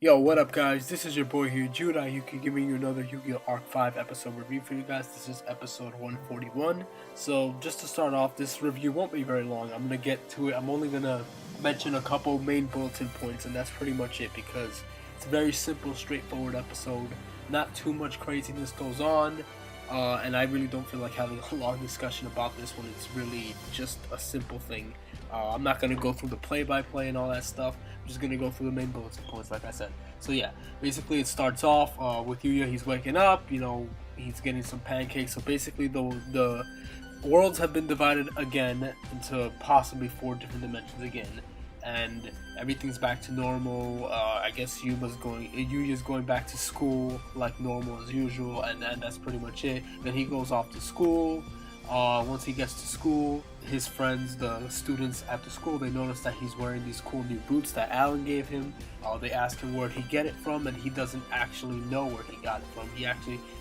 Yo, what up guys? This is your boy here, Judah. You can giving you another Yu-Gi-Oh! Arc 5 episode review for you guys. This is episode 141. So just to start off, this review won't be very long. I'm gonna get to it. I'm only gonna mention a couple main bulletin points, and that's pretty much it because it's a very simple, straightforward episode. Not too much craziness goes on. And I really don't feel like having a long discussion about this one. It's really just a simple thing. I'm not going to go through the play-by-play and all that stuff. I'm just going to go through the main bulletin points, like I said. So yeah, basically it starts off with Yuya. He's waking up, he's getting some pancakes. So basically the worlds have been divided again into possibly 4 different dimensions again. And everything's back to normal. I guess Yuya's going back to school like normal as usual, and that's pretty much it. Then he goes off to school. Once he gets to school, his friends, the students at the school, they notice that he's wearing these cool new boots that Alan gave him. They ask him where'd he get it from, and he doesn't actually know where he got it from.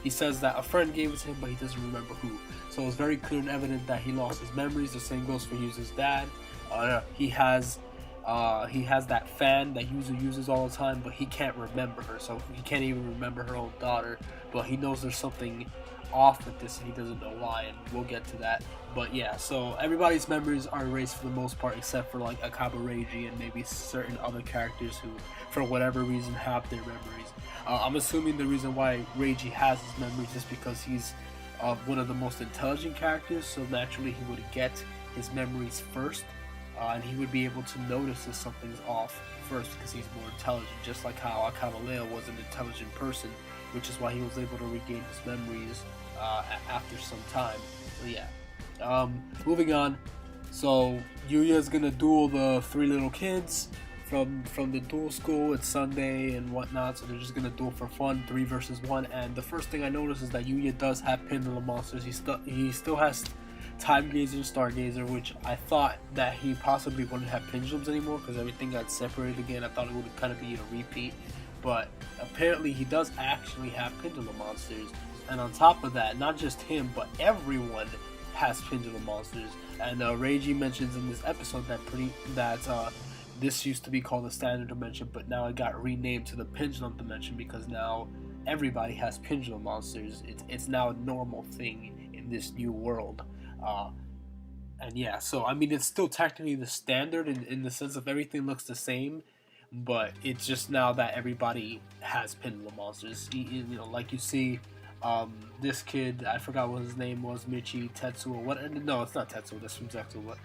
He says that a friend gave it to him, but he doesn't remember who. So it's very clear and evident that he lost his memories. The same goes for Yuya's dad. He has that fan that Yuzu uses all the time, but he can't remember her, so he can't even remember her own daughter. But he knows there's something off with this, and he doesn't know why, and we'll get to that. But yeah, so everybody's memories are erased for the most part, except for like Akaba Reiji and maybe certain other characters who, for whatever reason, have their memories. I'm assuming the reason why Reiji has his memories is because he's one of the most intelligent characters, so naturally he would get his memories first. And he would be able to notice if something's off first because he's more intelligent, just like how Akabaleo was an intelligent person, which is why he was able to regain his memories after some time. So yeah, moving on. So Yuya's gonna duel the 3 little kids from the duel school. It's Sunday and whatnot, so they're just gonna duel for fun, 3 versus 1. And the first thing I noticed is that Yuya does have pendulum monsters. He still has Time Gazer, Stargazer, which I thought that he possibly wouldn't have pendulums anymore because everything got separated again. I thought it would kind of be a repeat, but apparently he does actually have pendulum monsters. And on top of that, not just him, but everyone has pendulum monsters. And Reiji mentions in this episode that this used to be called the standard dimension, but now it got renamed to the pendulum dimension because now everybody has pendulum monsters. It's now a normal thing in this new world. And yeah, so I mean, it's still technically the standard in the sense of everything looks the same, but it's just now that everybody has pendulum monsters. Like you see, this kid, I forgot what his name was, Michi Tetsuo. No, it's not Tetsuo. That's from Zexo. But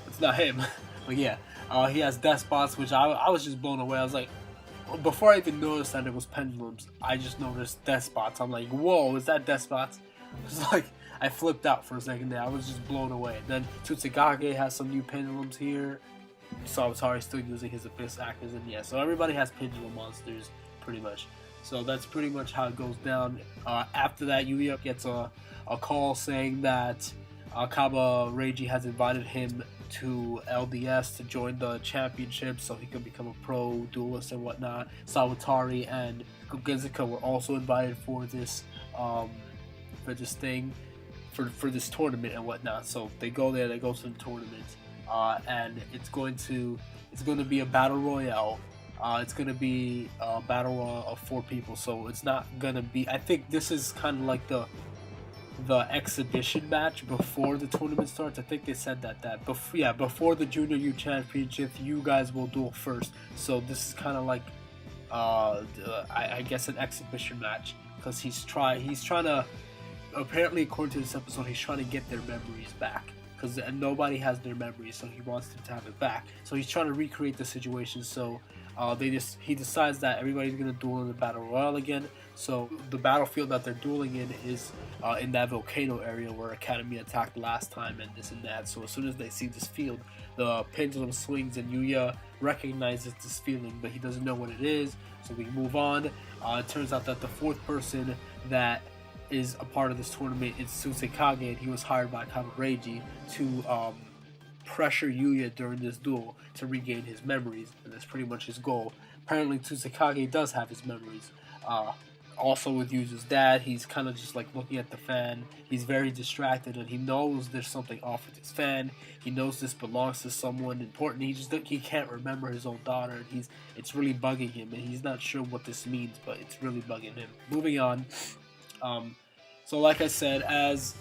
it's not him. But yeah, he has despots, which I was just blown away. I was like, before I even noticed that it was pendulums, I just noticed despots. I'm like, whoa, is that despots? It's like, I flipped out for a second there. I was just blown away. Then Tsutsukage has some new pendulums here. Sawatari still using his Abyss Actors, and yeah, so everybody has pendulum monsters, pretty much. So that's pretty much how it goes down. After that, Yuya gets a call saying that Kaba Reiji has invited him to LDS to join the championship so he can become a pro duelist and whatnot. Sawatari and Gogenzuka were also invited for this thing. For this tournament and whatnot, so they go there. They go to the tournament, and it's going to be a battle royale. It's going to be a battle royale of 4 people. So it's not going to be. I think this is kind of like the exhibition match before the tournament starts. I think they said that before the Junior U Championship, you guys will duel first. So this is kind of like I guess an exhibition match because he's trying to. Apparently, according to this episode, he's trying to get their memories back because nobody has their memories, so he wants them to have it back. So he's trying to recreate the situation. So he decides that everybody's gonna duel in the battle royale again. So the battlefield that they're dueling in is in that volcano area where Academy attacked last time, and this and that. So as soon as they see this field, the pendulum swings, and Yuya recognizes this feeling, but he doesn't know what it is. So we move on. It turns out that the 4th person that is a part of this tournament is Tsutsukage, and he was hired by Kabareiji to pressure Yuya during this duel to regain his memories, and that's pretty much his goal. Apparently Tsutsukage does have his memories. also with Yuzu's dad, he's kind of just like looking at the fan. He's very distracted, and he knows there's something off with his fan. He knows this belongs to someone important. He can't remember his own daughter. And it's really bugging him, and he's not sure what this means, but it's really bugging him. Moving on. So like I said, as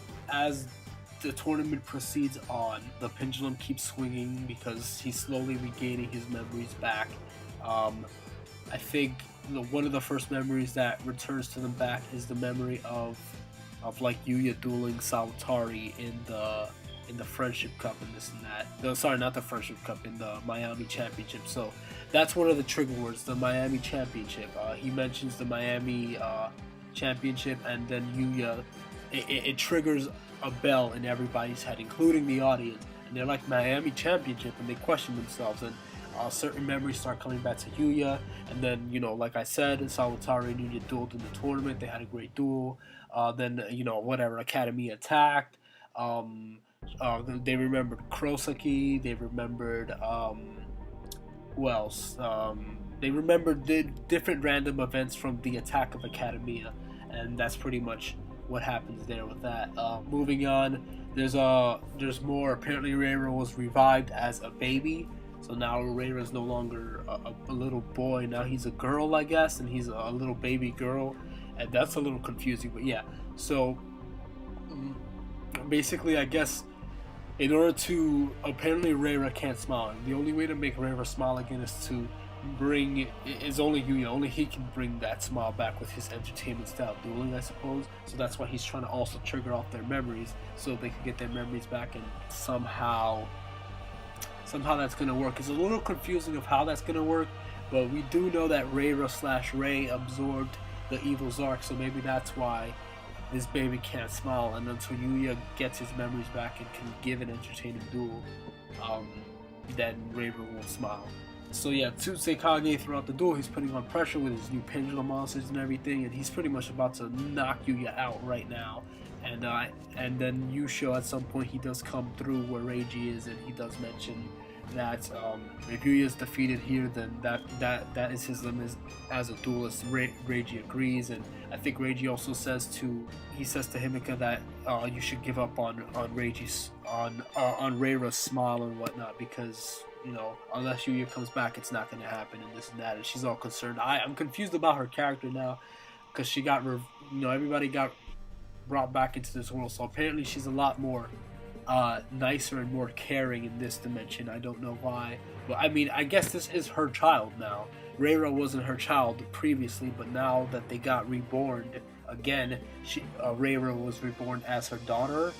the tournament proceeds on, the pendulum keeps swinging because he's slowly regaining his memories back. I think one of the first memories that returns to them back is the memory of like Yuya dueling Sawatari in the Friendship Cup and this and that. No, sorry, not the Friendship Cup, in the Miami Championship. So that's one of the trigger words, the Miami Championship. He mentions the Miami Championship, and then Yuya, it triggers a bell in everybody's head, including the audience, and they're like, Miami Championship, and they question themselves, and certain memories start coming back to Yuya. And then, like I said, Sawatari and Yuya dueled in the tournament. They had a great duel. Then, Academy attacked. They remembered Kurosaki. They remembered, who else? They remembered the different random events from the attack of Academia, and that's pretty much what happens there with that. Moving on, there's more. Apparently, Reira was revived as a baby. So now Reira is no longer a little boy. Now he's a girl, I guess, and he's a little baby girl, and that's a little confusing. But yeah, so basically, I guess in order to, apparently Reira can't smile, and the only way to make Reira smile again is to only Yuya. Only he can bring that smile back with his entertainment style dueling, I suppose. So that's why he's trying to also trigger off their memories so they can get their memories back, and somehow that's going to work. It's a little confusing of how that's going to work, but we do know that Reira/Ray absorbed the evil Zark, so maybe that's why this baby can't smile, and until Yuya gets his memories back and can give an entertaining duel, then Reira won't smile. So yeah, Tsusekage, throughout the duel, he's putting on pressure with his new pendulum monsters and everything, and he's pretty much about to knock Yuya out right now. And then Yusho, at some point, he does come through where Reiji is, and he does mention that if Yuya is defeated here, then that is his limit as a duelist. Reiji agrees, and I think Reiji also says to Himeka that you should give up on Reiji's on Reira's smile and whatnot, because unless Yuya comes back, it's not going to happen, and this and that. And she's all concerned. I'm confused about her character now, because she got everybody got brought back into this world, so apparently she's a lot more nicer and more caring in this dimension. I don't know why, but I mean, I guess this is her child now. Reira wasn't her child previously, but now that they got reborn again, Reira was reborn as her daughter,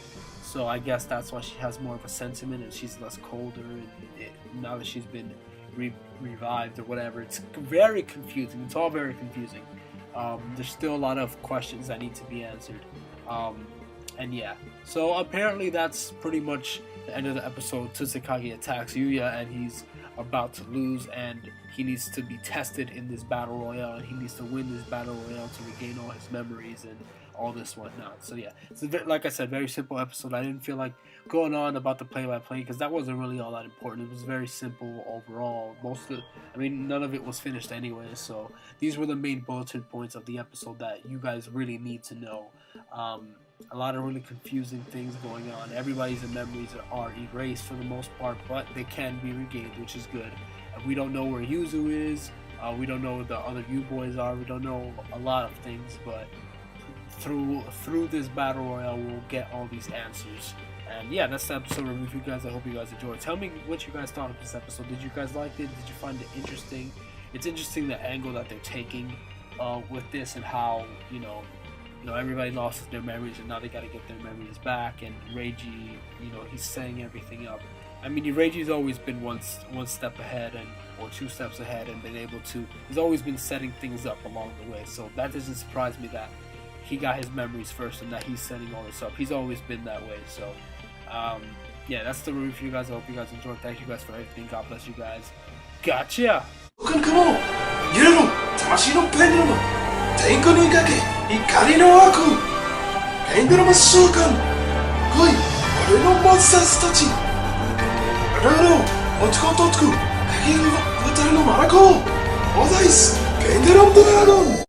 so I guess that's why she has more of a sentiment, and she's less colder, and now that she's been revived or whatever. It's very confusing. It's all very confusing. There's still a lot of questions that need to be answered. And yeah, so apparently that's pretty much the end of the episode. Tsusekage attacks Yuya, and he's about to lose, and he needs to be tested in this battle royale, and he needs to win this battle royale to regain all his memories and all this whatnot. So yeah, it's like I said, very simple episode. I didn't feel like going on about the play-by-play because that wasn't really all that important. It was very simple overall. None of it was finished anyway, so these were the main bulleted points of the episode that you guys really need to know. A lot of really confusing things going on. Everybody's memories are erased for the most part, but they can be regained, which is good. We don't know where Yuzu is. We don't know where the other U-boys are. We don't know a lot of things, but through this battle royale, we'll get all these answers. And yeah, that's the episode review for you guys. I hope you guys enjoyed. Tell me what you guys thought of this episode. Did you guys like it? Did you find it interesting? It's interesting the angle that they're taking with this, and how everybody lost their memories, and now they got to get their memories back. And Reiji, he's setting everything up. I mean, Reiji's always been one step ahead, or 2 steps ahead, and been able to. He's always been setting things up along the way. So that doesn't surprise me that he got his memories first, and that he's setting all this up. He's always been that way. So yeah, that's the review for you guys. I hope you guys enjoyed. Thank you guys for everything. God bless you guys. Gotcha. 여러분, 다시는 팬드럼은 탱커는 가게 이카리노 아쿠 팬드럼은 수간 거의俺の 몬스터스 たち俺の男とつく敵を渡るのマラコオザイスペンデュラムドラゴン